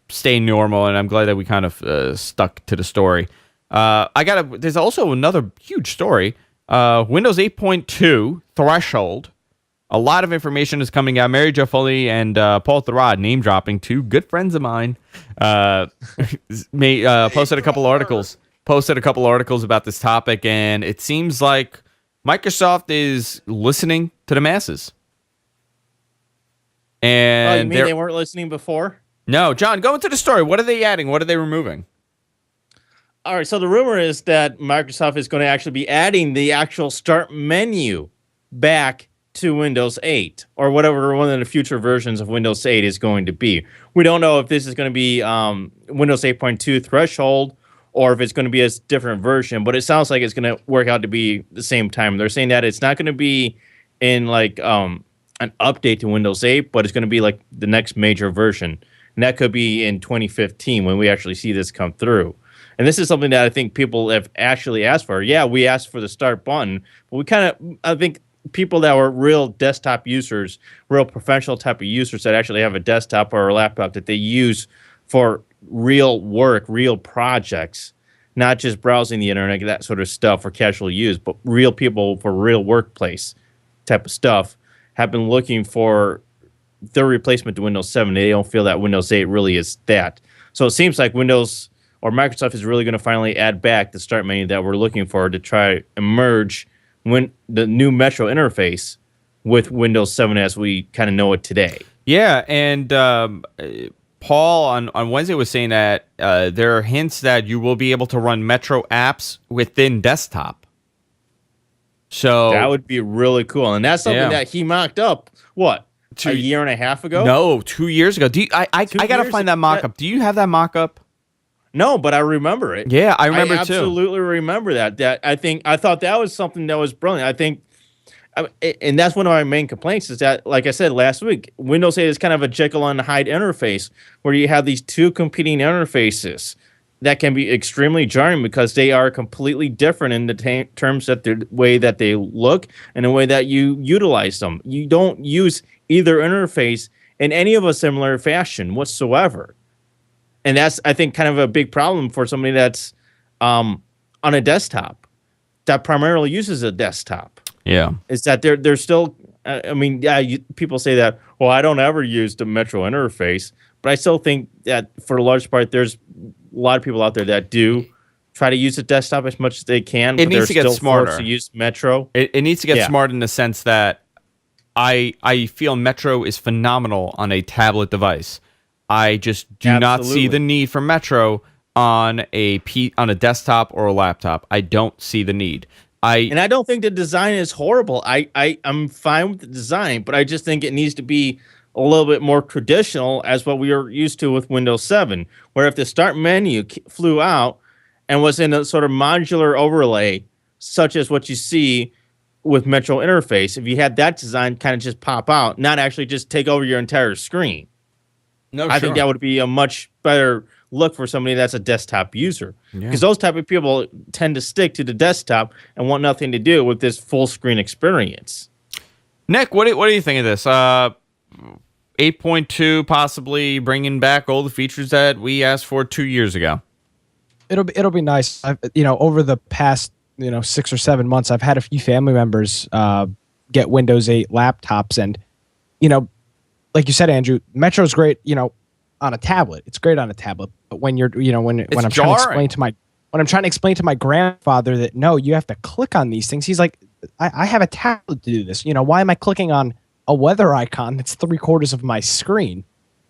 stay normal, and I'm glad that we kind of stuck to the story. There's also another huge story. Windows 8.2 threshold. A lot of information is coming out. Mary Jo Foley and Paul Thurrott, name dropping, two good friends of mine, posted a couple articles about this topic, and it seems like Microsoft is listening to the masses. And you mean they weren't listening before? No, John, go into the story. What are they adding? What are they removing? All right, so the rumor is that Microsoft is going to actually be adding the actual start menu back to Windows 8 or whatever one of the future versions of Windows 8 is going to be. We don't know if this is going to be Windows 8.2 threshold or if it's going to be a different version, but it sounds like it's going to work out to be the same time. They're saying that it's not going to be in like an update to Windows 8, but it's going to be like the next major version. And that could be in 2015 when we actually see this come through. And this is something that I think people have actually asked for. Yeah, we asked for the start button, but I think people that were real desktop users, real professional type of users that actually have a desktop or a laptop that they use for real work, real projects, not just browsing the internet, that sort of stuff for casual use, but real people for real workplace type of stuff have been looking for their replacement to Windows 7. They don't feel that Windows 8 really is that. So it seems like Windows or Microsoft is really going to finally add back the start menu that we're looking for to try and merge the new Metro interface with Windows 7 as we kind of know it today. Yeah, and Paul on Wednesday was saying that there are hints that you will be able to run Metro apps within desktop. So that would be really cool, and that's something that he mocked up. What? A year and a half ago? No, 2 years ago. I gotta find that mock-up. Do you have that mock-up? No, but I remember it. Yeah, I remember too. I absolutely remember that. I thought that was something that was brilliant. and that's one of my main complaints is that, like I said last week, Windows 8 is kind of a Jekyll and Hyde interface where you have these two competing interfaces that can be extremely jarring because they are completely different in the terms that the way that they look and the way that you utilize them. You don't use either interface in any of a similar fashion whatsoever. And that's, I think, kind of a big problem for somebody that's on a desktop that primarily uses a desktop. Yeah. Is that they're still, I mean, yeah, people say that, well, I don't ever use the Metro interface, but I still think that for the large part, there's a lot of people out there that do try to use the desktop as much as they can. It needs to get smarter. To use Metro. It needs to get smart in the sense that I feel Metro is phenomenal on a tablet device. I just do not see the need for Metro on a desktop or a laptop. I don't see the need. And I don't think the design is horrible. I'm fine with the design, but I just think it needs to be a little bit more traditional as what we are used to with Windows 7, where if the start menu flew out and was in a sort of modular overlay, such as what you see with Metro interface, if you had that design kind of just pop out, not actually just take over your entire screen. I think that would be a much better look for somebody that's a desktop user, because those type of people tend to stick to the desktop and want nothing to do with this full screen experience. Nick, what do you think of this? 8.2 possibly bringing back all the features that we asked for 2 years ago. It'll be nice. Over the past 6 or 7 months, I've had a few family members get Windows 8 laptops, and like you said, Andrew, Metro's great. On a tablet, it's great on a tablet. But when you're when I'm trying to explain to my grandfather that no, you have to click on these things, he's like, I have a tablet to do this. Why am I clicking on a weather icon that's 3/4 of my screen?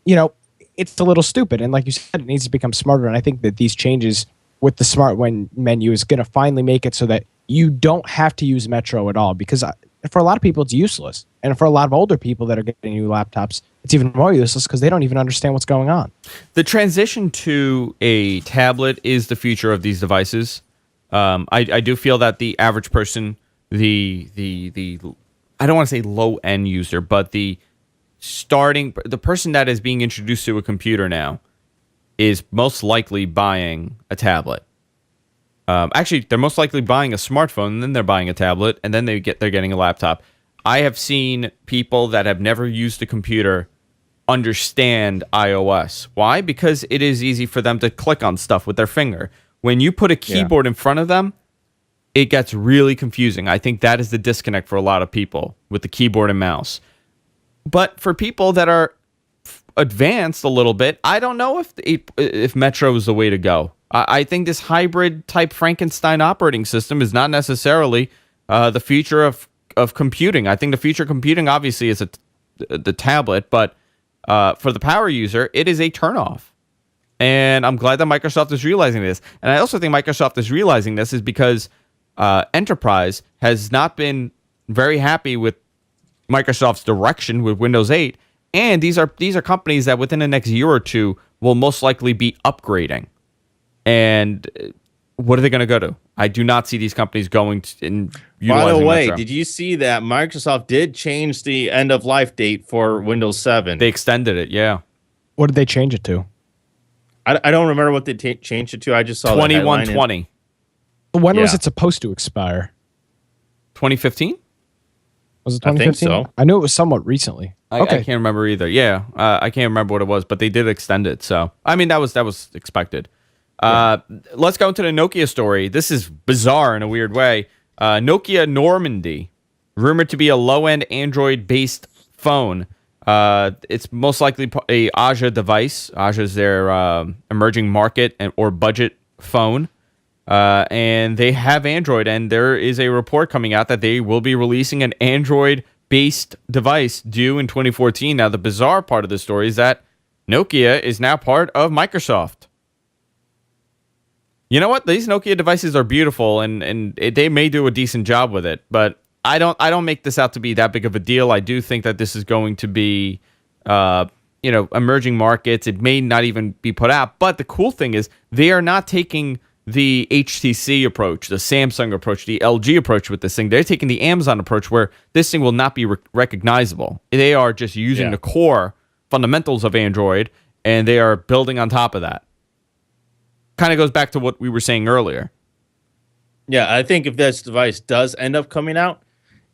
It's a little stupid. And like you said, it needs to become smarter. And I think that these changes with the smart menu is going to finally make it so that you don't have to use Metro at all, because for a lot of people, it's useless. And for a lot of older people that are getting new laptops, it's even more useless because they don't even understand what's going on. The transition to a tablet is the future of these devices. I do feel that the average person, the I don't want to say low-end user, but the person that is being introduced to a computer now is most likely buying a tablet. Actually, they're most likely buying a smartphone, and then they're buying a tablet, and then they're getting a laptop. I have seen people that have never used a computer understand iOS. Why? Because it is easy for them to click on stuff with their finger. When you put a keyboard in front of them, it gets really confusing. I think that is the disconnect for a lot of people with the keyboard and mouse. But for people that are advanced a little bit, I don't know if Metro is the way to go. I think this hybrid type Frankenstein operating system is not necessarily the future of computing. I think the future of computing obviously is the tablet, but for the power user, it is a turnoff. And I'm glad that Microsoft is realizing this. And I also think Microsoft is realizing this is because Enterprise has not been very happy with Microsoft's direction with Windows 8. And these are companies that within the next year or two will most likely be upgrading. And what are they going to go to? I do not see these companies going and utilizing By the way, Metro. did you see that Microsoft did change the end of life date for Windows 7? They extended it, yeah. What did they change it to? I don't remember what they changed it to. I just saw 2120. When was it supposed to expire? 2015? Was it 2015? I think so. I knew it was somewhat recently. I can't remember either. Yeah, I can't remember what it was, but they did extend it. So, I mean, that was expected. Let's go into the Nokia story. This is bizarre in a weird way. Nokia Normandy, rumored to be a low-end Android-based phone. It's most likely a Aja device. Aja is their emerging market or budget phone. And they have Android, and there is a report coming out that they will be releasing an Android-based device due in 2014. Now, the bizarre part of the story is that Nokia is now part of Microsoft. You know what? These Nokia devices are beautiful, and they may do a decent job with it, but I don't make this out to be that big of a deal. I do think that this is going to be, emerging markets. It may not even be put out, but the cool thing is they are not taking the HTC approach, the Samsung approach, the LG approach with this thing. They're taking the Amazon approach where this thing will not be recognizable. They are just using the core fundamentals of Android, and they are building on top of that. Kind of goes back to what we were saying earlier. Yeah, I think if this device does end up coming out,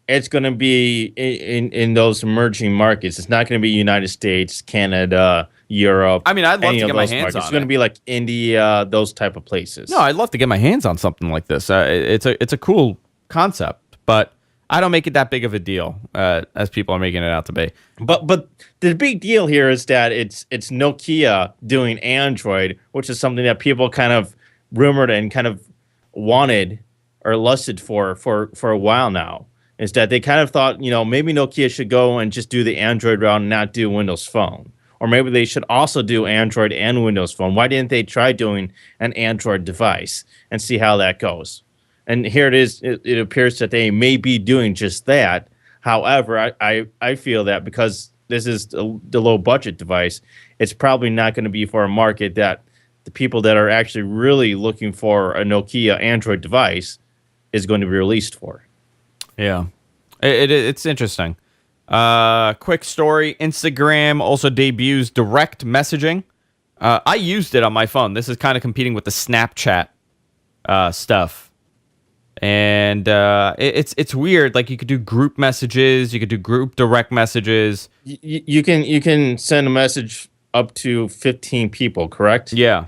it's going to be in those emerging markets. It's not going to be United States, Canada, Europe. I mean, I'd love to get my hands markets. on It's going to be like India, those type of places. No, I'd love to get my hands on something like this. It's a cool concept, but I don't make it that big of a deal as people are making it out to be. But the big deal here is that it's Nokia doing Android, which is something that people kind of rumored and kind of wanted or lusted for a while now. Is that they kind of thought, maybe Nokia should go and just do the Android route and not do Windows Phone. Or maybe they should also do Android and Windows Phone. Why didn't they try doing an Android device and see how that goes? And here it is. It appears that they may be doing just that. However, I feel that because this is the low budget device, it's probably not going to be for a market that the people that are actually really looking for a Nokia Android device is going to be released for. Yeah, it's interesting. Quick story. Instagram also debuts direct messaging. I used it on my phone. This is kind of competing with the Snapchat stuff. And it's weird. Like, you could do group messages. You could do group direct messages. You can send a message up to 15 people, correct? Yeah.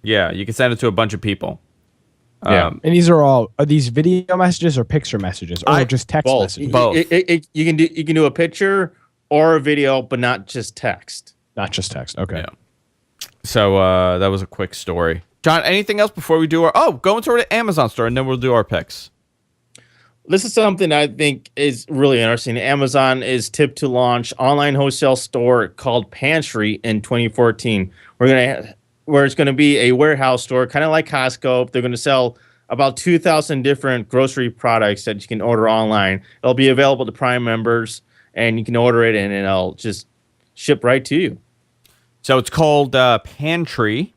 Yeah, you can send it to a bunch of people. Yeah. And these are these video messages or picture messages or just text both. messages? Both. You can do a picture or a video, but not just text. Not just text. Okay. Yeah. So that was a quick story. John, anything else before we do our... go into the Amazon store, and then we'll do our picks. This is something I think is really interesting. Amazon is tipped to launch online wholesale store called Pantry in 2014. Where it's going to be a warehouse store, kind of like Costco. They're going to sell about 2,000 different grocery products that you can order online. It'll be available to Prime members, and you can order it, and it'll just ship right to you. So it's called Pantry.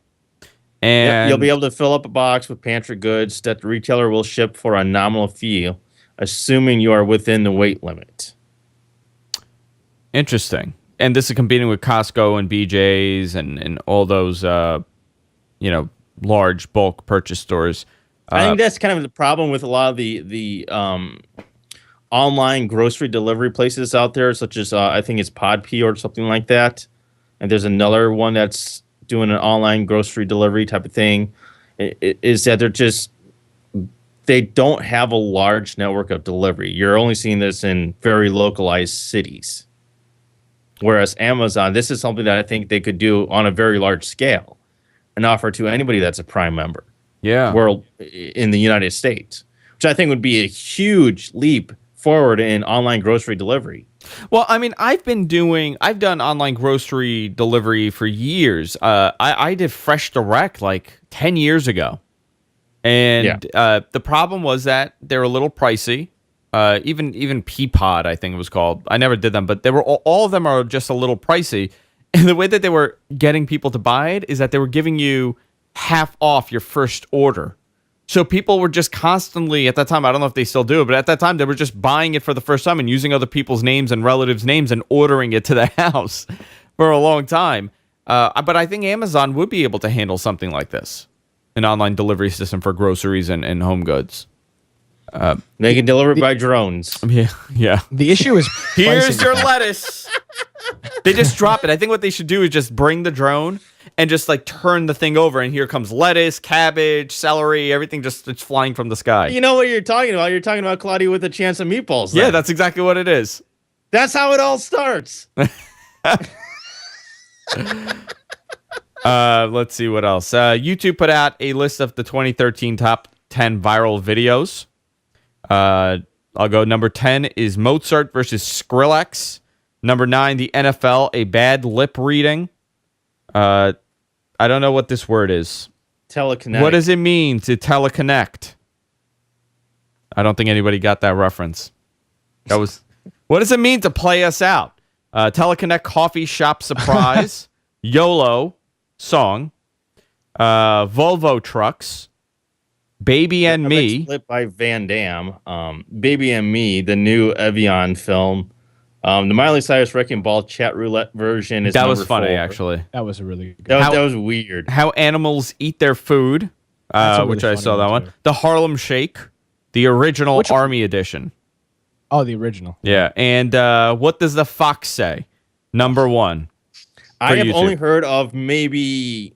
And you'll be able to fill up a box with Pantry goods that the retailer will ship for a nominal fee, assuming you are within the weight limit. Interesting. And this is competing with Costco and BJ's and all those, large bulk purchase stores. I think that's kind of the problem with a lot of the online grocery delivery places out there, such as I think it's Podpee or something like that. And there's another one that's doing an online grocery delivery type of thing. Is that they don't have a large network of delivery. You're only seeing this in very localized cities. Whereas Amazon, this is something that I think they could do on a very large scale and offer to anybody that's a Prime member. Yeah. In the United States, which I think would be a huge leap forward in online grocery delivery. Well, I mean, I've done online grocery delivery for years. I did Fresh Direct like 10 years ago. And the problem was that they're a little pricey. Even Peapod, I think it was called. I never did them, but they were all of them are just a little pricey. And the way that they were getting people to buy it is that they were giving you half off your first order. So people were just constantly, at that time, I don't know if they still do, but at that time, they were just buying it for the first time and using other people's names and relatives' names and ordering it to the house for a long time. But I think Amazon would be able to handle something like this, an online delivery system for groceries and home goods. They can deliver it by drones. Yeah. The issue is Here's pricing. your lettuce. They just drop it. I think what they should do is just bring the drone and just like turn the thing over, and here comes lettuce, cabbage, celery, everything it's flying from the sky. You know what you're talking about? You're talking about Claudia with a chance of meatballs. Yeah, then. that's exactly what it is. That's how it all starts. Let's see what else. YouTube put out a list of the 2013 top 10 viral videos. I'll go. Number 10 is Mozart versus Skrillex. Number 9, the NFL, a bad lip reading. I don't know what this word is. Telekinetic. What does it mean to teleconnect? I don't think anybody got that reference. What does it mean to play us out? Teleconnect coffee shop surprise. YOLO song. Volvo trucks. Baby and Me. Split by Van Damme. Baby and Me, the new Evian film. The Miley Cyrus Wrecking Ball chat roulette version is That was number funny, 4. actually. That was a really good. That was weird. How Animals Eat Their Food, That's a really which I funny saw that one, one. too. The Harlem Shake, the original Which one? Army edition. Oh, the original. Yeah, and What Does the Fox Say? Number 1. I have YouTube. only heard of maybe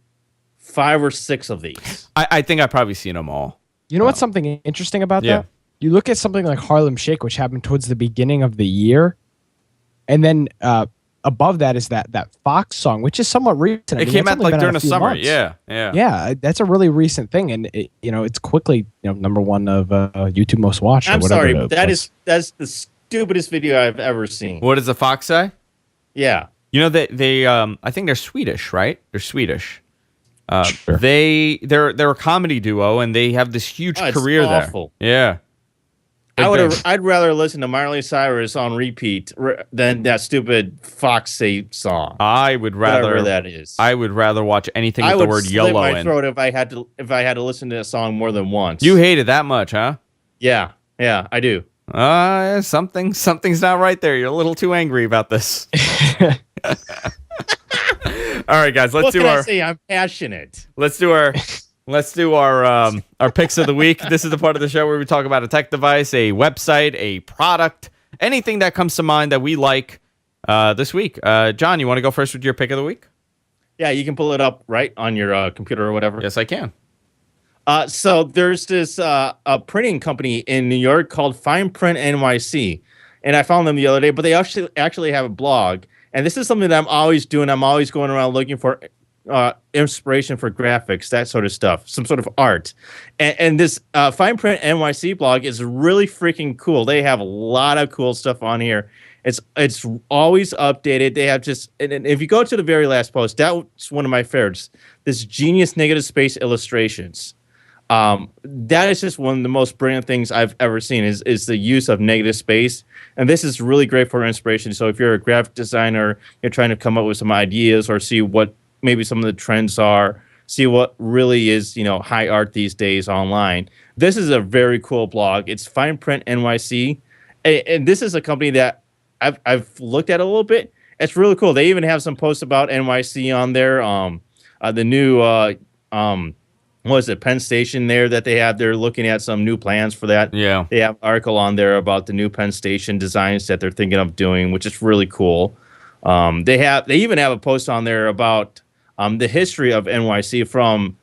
5 or 6 of these. I think I've probably seen them all. You know what's something interesting about Yeah. that? You look at something like Harlem Shake, which happened towards the beginning of the year, and then above that is that Fox song, which is somewhat recent. I It mean, came it's out only like been during a the few summer. months. Yeah. Yeah, that's a really recent thing, and it's quickly number one of YouTube most watched. I'm or whatever sorry, it but was. that's the stupidest video I've ever seen. What does the Fox say? Yeah. You know they I think they're Swedish, right? They're Swedish. Sure. They're a comedy duo, and they have this huge Oh, it's career awful. there. Yeah. I'd rather listen to Miley Cyrus on repeat than that stupid Fox Say song. I would Whatever rather that is. I would rather watch anything I with the would word slit yellow my in. throat if I had to listen to a song more than once. You hate it that much, huh? Yeah, I do. Something's not right there. You're a little too angry about this. All right, guys, What can I say? I'm passionate. let's do our picks of the week. This is the part of the show where we talk about a tech device, a website, a product, anything that comes to mind that we like this week. John, you want to go first with your pick of the week? Yeah, you can pull it up right on your computer or whatever. Yes, I can. So there's this a printing company in New York called Fine Print NYC, and I found them the other day. But they actually have a blog, and this is something that I'm always doing. I'm always going around looking for inspiration for graphics, that sort of stuff, some sort of art. And this Fine Print NYC blog is really freaking cool. They have a lot of cool stuff on here. It's always updated. They have and if you go to the very last post, that's one of my favorites. This genius negative space illustrations. That is just one of the most brilliant things I've ever seen is the use of negative space. And this is really great for inspiration. So if you're a graphic designer, you're trying to come up with some ideas or see what maybe some of the trends are, see what really is, high art these days online. This is a very cool blog. It's Fine Print NYC. And this is a company that I've looked at a little bit. It's really cool. They even have some posts about NYC on there. The new what is it, Penn Station there that they have. They're looking at some new plans for that. Yeah. They have an article on there about the new Penn Station designs that they're thinking of doing, which is really cool. They even have a post on there about the history of NYC from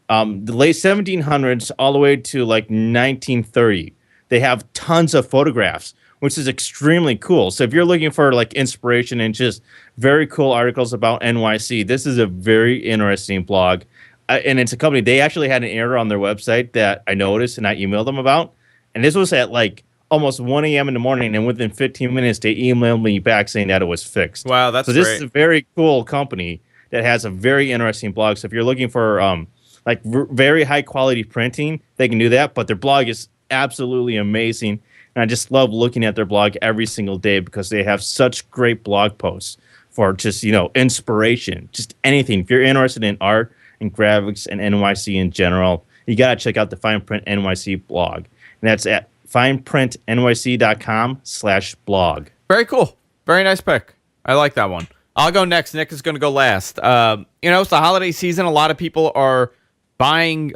the late 1700s all the way to like 1930. They have tons of photographs, which is extremely cool. So if you're looking for like inspiration and just very cool articles about NYC, this is a very interesting blog. And it's a company, they actually had an error on their website that I noticed and I emailed them about. And this was at like almost 1 a.m. in the morning. And within 15 minutes, they emailed me back saying that it was fixed. Wow, that's so this great. is a very cool company that has a very interesting blog. So if you're looking for very high quality printing, they can do that. But their blog is absolutely amazing. And I just love looking at their blog every single day because they have such great blog posts for just, inspiration, just anything. If you're interested in art and graphics and NYC in general, you got to check out the Fine Print NYC blog. And that's at fineprintnyc.com/blog. Very cool. Very nice pick. I like that one. I'll go next. Nick is going to go last. It's the holiday season. A lot of people are buying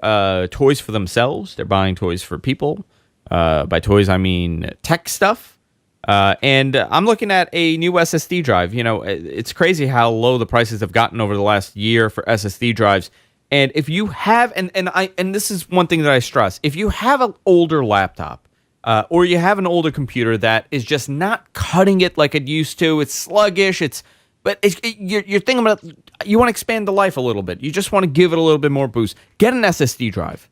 toys for themselves. They're buying toys for people. By toys, I mean tech stuff. And I'm looking at a new SSD drive. It's crazy how low the prices have gotten over the last year for SSD drives. And if you have, and this is one thing that I stress, if you have an older laptop, or you have an older computer that is just not cutting it like it used to, it's sluggish, you're thinking about, you want to expand the life a little bit. You just want to give it a little bit more boost. Get an SSD drive.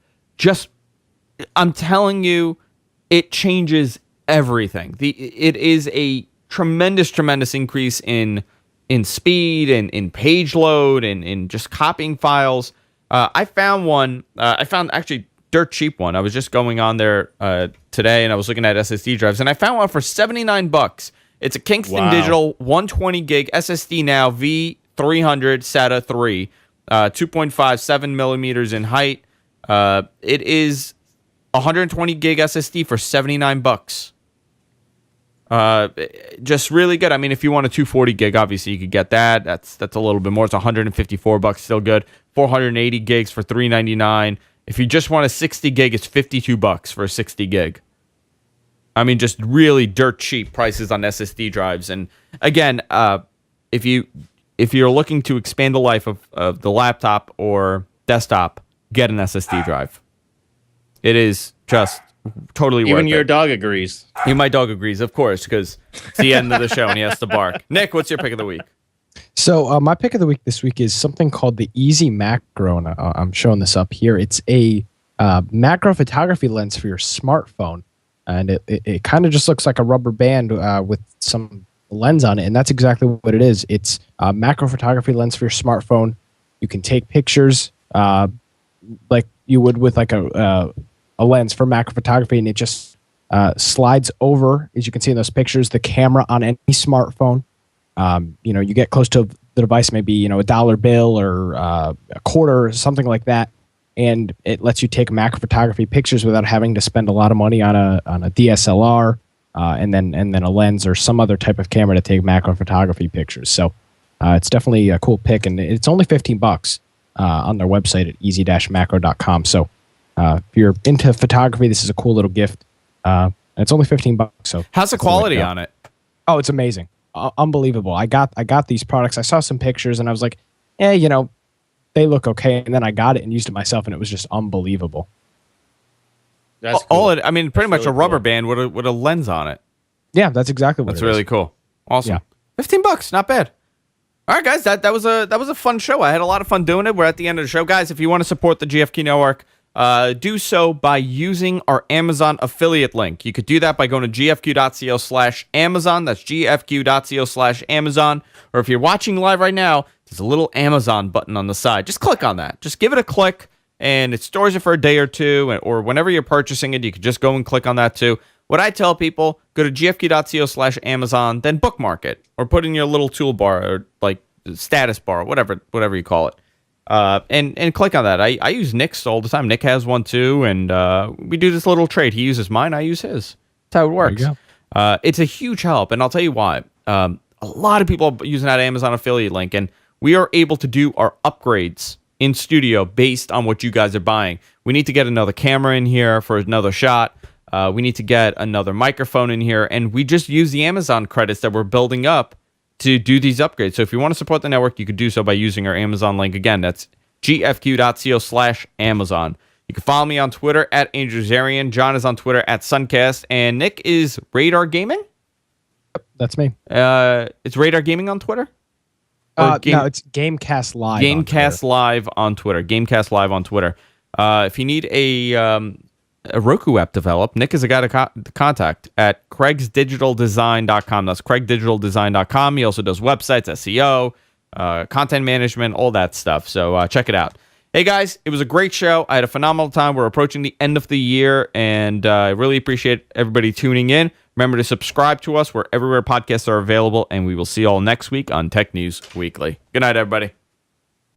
I'm telling you, it changes everything. It is a tremendous increase in speed and in page load and in just copying files. I found one. I found actually dirt cheap one. I was just going on there today and I was looking at SSD drives and I found one for $79. It's a Kingston Digital 120 gig SSD now V300 SATA 3, 2.57 millimeters in height. It is 120 gig SSD for $79. Just really good. I mean, if you want a 240 gig, obviously you could get that. That's a little bit more. It's $154, still good. 480 gigs for $399. If you just want a 60 gig, it's $52 for a 60 gig. I mean, just really dirt cheap prices on SSD drives. And again, if you're looking to expand the life of the laptop or desktop, get an SSD drive. It is just totally worth it. Even your dog agrees. Even my dog agrees, of course, because it's the end of the show and he has to bark. Nick, what's your pick of the week? So my pick of the week this week is something called the Easy Macro, and I'm showing this up here. It's a macro photography lens for your smartphone, and it kind of just looks like a rubber band with some lens on it, and that's exactly what it is. It's a macro photography lens for your smartphone. You can take pictures like you would with like a lens for macro photography, and it just slides over, as you can see in those pictures, the camera on any smartphone. You get close to the device, maybe a dollar bill or a quarter or something like that, and it lets you take macro photography pictures without having to spend a lot of money on a DSLR and then a lens or some other type of camera to take macro photography pictures. So it's definitely a cool pick, and it's only $15 on their website at easy-macro.com. So if you're into photography, this is a cool little gift. And it's only $15. So how's the quality on it? Oh, it's amazing. Unbelievable. I got these products. I saw some pictures and I was like, they look okay. And then I got it and used it myself, and it was just unbelievable. That's cool. Pretty much really a rubber cool. band with a lens on it. Yeah, that's exactly what That's it is. really cool. Awesome. Yeah. $15, not bad. All right, guys, that was a fun show. I had a lot of fun doing it. We're at the end of the show, guys. If you want to support the GFQ network, do so by using our Amazon affiliate link. You could do that by going to gfq.co/Amazon. That's gfq.co/Amazon. Or if you're watching live right now, there's a little Amazon button on the side. Just click on that. Just give it a click, and it stores it for a day or two, or whenever you're purchasing it, you can just go and click on that too. What I tell people, go to gfq.co/Amazon, then bookmark it, or put in your little toolbar, or like status bar, whatever you call it. And click on that. I use Nick's all the time. Nick has one too, and we do this little trade. He uses mine, I use his. That's how it works. There you It's a huge help, and I'll tell you why. A lot of people are using that Amazon affiliate link, and we are able to do our upgrades in studio based on what you guys are buying. We need to get another camera in here for another shot. We need to get another microphone in here, and we just use the Amazon credits that we're building up to do these upgrades. So if you want to support the network, you could do so by using our Amazon link. Again, that's gfq.co/Amazon. You can follow me on Twitter at Andrew Zarian. John is on Twitter at Suncast. And Nick is Radar Gaming? That's me. It's Radar Gaming on Twitter? No, it's Gamecast Live. Gamecast Live on Twitter. Gamecast Live on Twitter. If you need a Roku app developed, Nick is a guy to contact at craigsdigitaldesign.com. That's craigdigitaldesign.com. He also does websites, SEO, content management, all that stuff. So check it out. Hey, guys, it was a great show. I had a phenomenal time. We're approaching the end of the year, and I really appreciate everybody tuning in. Remember to subscribe to us wherever podcasts are available, and we will see you all next week on Tech News Weekly. Good night, everybody.